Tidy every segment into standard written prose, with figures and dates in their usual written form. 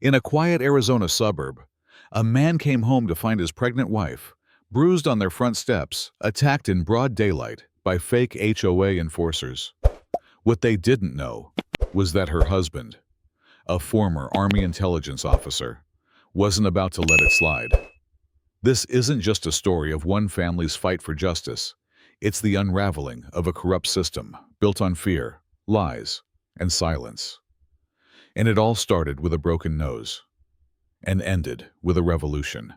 In a quiet Arizona suburb, a man came home to find his pregnant wife, bruised on their front steps, attacked in broad daylight by fake HOA enforcers. What they didn't know was that her husband, a former Army intelligence officer, wasn't about to let it slide. This isn't just a story of one family's fight for justice. It's the unraveling of a corrupt system built on fear, lies, and silence. And it all started with a broken nose and ended with a revolution.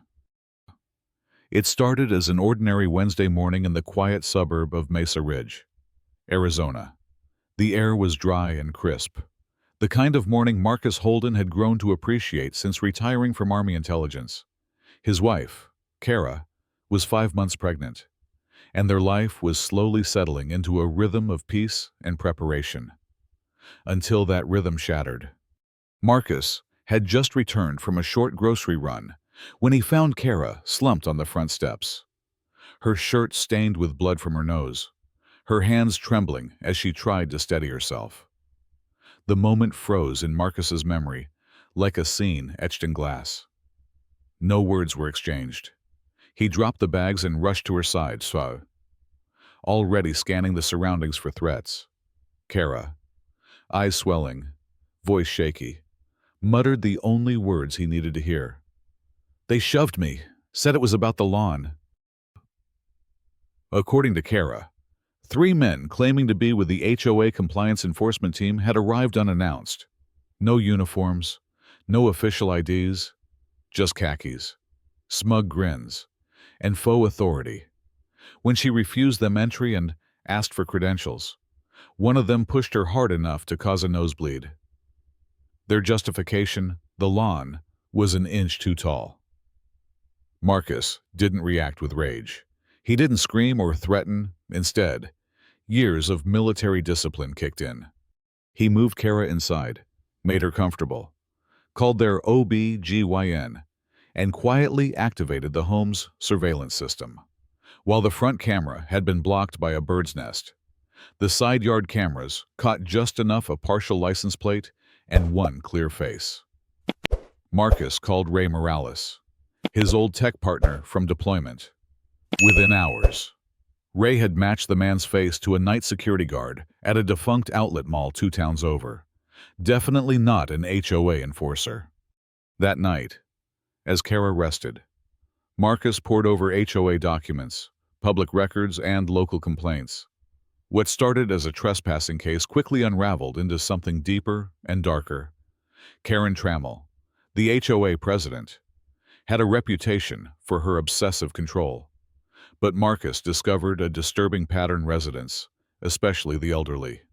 It started as an ordinary Wednesday morning in the quiet suburb of Mesa Ridge, Arizona. The air was dry and crisp, the kind of morning Marcus Holden had grown to appreciate since retiring from Army intelligence. His wife, Kara, was 5 months pregnant, and their life was slowly settling into a rhythm of peace and preparation. Until that rhythm shattered. Marcus had just returned from a short grocery run when he found Kara slumped on the front steps. Her shirt stained with blood from her nose, her hands trembling as she tried to steady herself. The moment froze in Marcus's memory, like a scene etched in glass. No words were exchanged. He dropped the bags and rushed to her side, already scanning the surroundings for threats. Kara, eyes swelling, voice shaky, muttered the only words he needed to hear. "They shoved me, said it was about the lawn." According to Kara, 3 men claiming to be with the HOA compliance enforcement team had arrived unannounced. No uniforms, no official IDs, just khakis, smug grins, and faux authority. When she refused them entry and asked for credentials, one of them pushed her hard enough to cause a nosebleed. Their justification, the lawn, was an inch too tall. Marcus didn't react with rage. He didn't scream or threaten. Instead, years of military discipline kicked in. He moved Kara inside, made her comfortable, called their OB/GYN, and quietly activated the home's surveillance system. While the front camera had been blocked by a bird's nest, the side yard cameras caught just enough a partial license plate and one clear face. Marcus called Ray Morales, his old tech partner from deployment. Within hours, Ray had matched the man's face to a night security guard at a defunct outlet mall 2 towns over. Definitely not an HOA enforcer. That night, as Kara rested, Marcus pored over HOA documents, public records, and local complaints. What started as a trespassing case quickly unraveled into something deeper and darker. Karen Trammell, the HOA president, had a reputation for her obsessive control. But Marcus discovered a disturbing pattern: residents, especially the elderly,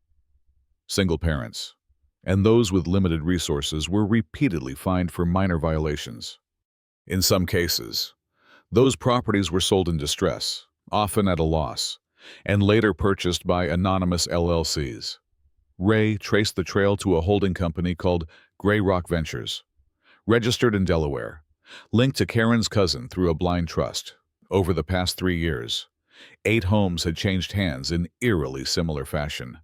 single parents, and those with limited resources, were repeatedly fined for minor violations. In some cases, those properties were sold in distress, often at a loss, and later purchased by anonymous LLCs. Ray traced the trail to a holding company called Gray Rock Ventures, registered in Delaware, linked to Karen's cousin through a blind trust. Over the past 3 years, 8 homes had changed hands in eerily similar fashion.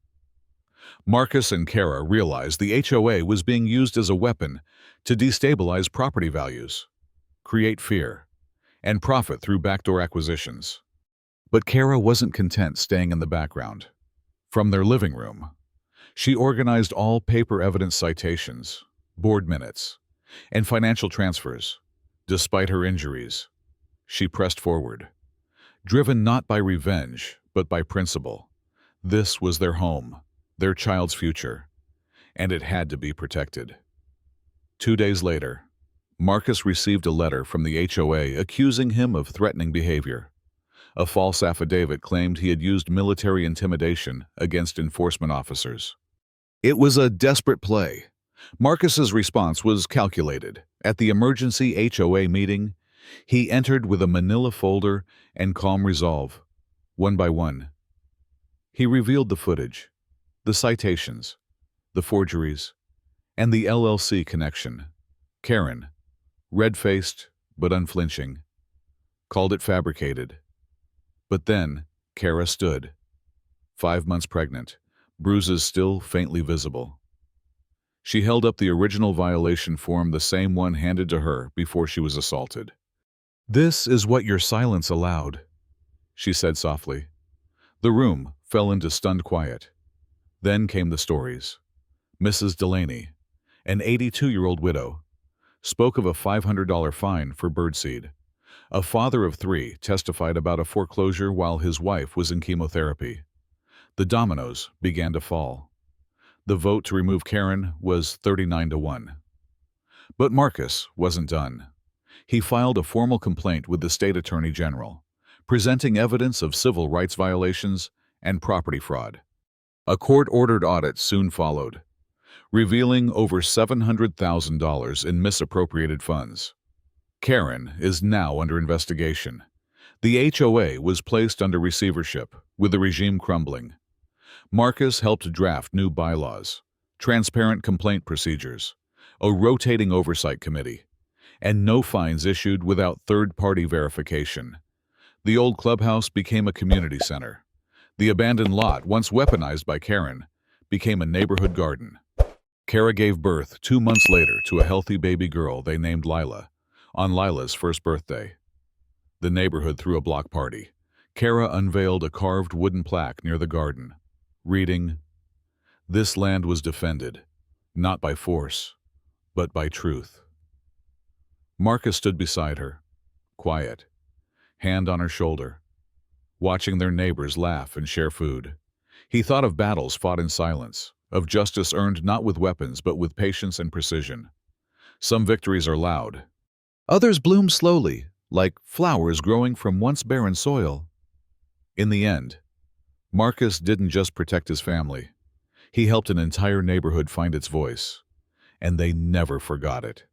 Marcus and Kara realized the HOA was being used as a weapon to destabilize property values, create fear, and profit through backdoor acquisitions. But Kara wasn't content staying in the background. From their living room, she organized all paper evidence citations, board minutes, and financial transfers. Despite her injuries, she pressed forward, driven not by revenge, but by principle. This was their home, their child's future, and it had to be protected. 2 days later, Marcus received a letter from the HOA accusing him of threatening behavior. A false affidavit claimed he had used military intimidation against enforcement officers. It was a desperate play. Marcus's response was calculated. At the emergency HOA meeting, he entered with a manila folder and calm resolve. One by one, he revealed the footage, the citations, the forgeries, and the LLC connection. Karen, red-faced but unflinching, called it fabricated. But then Kara stood, 5 months pregnant, bruises still faintly visible. She held up the original violation form, the same one handed to her before she was assaulted. "This is what your silence allowed," she said softly. The room fell into stunned quiet. Then came the stories. Mrs. Delaney, an 82-year-old widow, spoke of a $500 fine for birdseed. A father of 3 testified about a foreclosure while his wife was in chemotherapy. The dominoes began to fall. The vote to remove Karen was 39-1. But Marcus wasn't done. He filed a formal complaint with the state attorney general, presenting evidence of civil rights violations and property fraud. A court-ordered audit soon followed, revealing over $700,000 in misappropriated funds. Karen is now under investigation. The HOA was placed under receivership, with the regime crumbling. Marcus helped draft new bylaws, transparent complaint procedures, a rotating oversight committee, and no fines issued without third-party verification. The old clubhouse became a community center. The abandoned lot, once weaponized by Karen, became a neighborhood garden. Kara gave birth 2 months later to a healthy baby girl they named Lila, on Lila's first birthday. The neighborhood threw a block party. Kara unveiled a carved wooden plaque near the garden, reading, "This land was defended, not by force, but by truth." Marcus stood beside her, quiet, hand on her shoulder, watching their neighbors laugh and share food. He thought of battles fought in silence, of justice earned not with weapons but with patience and precision. Some victories are loud. Others bloom slowly, like flowers growing from once barren soil. In the end, Marcus didn't just protect his family. He helped an entire neighborhood find its voice, and they never forgot it.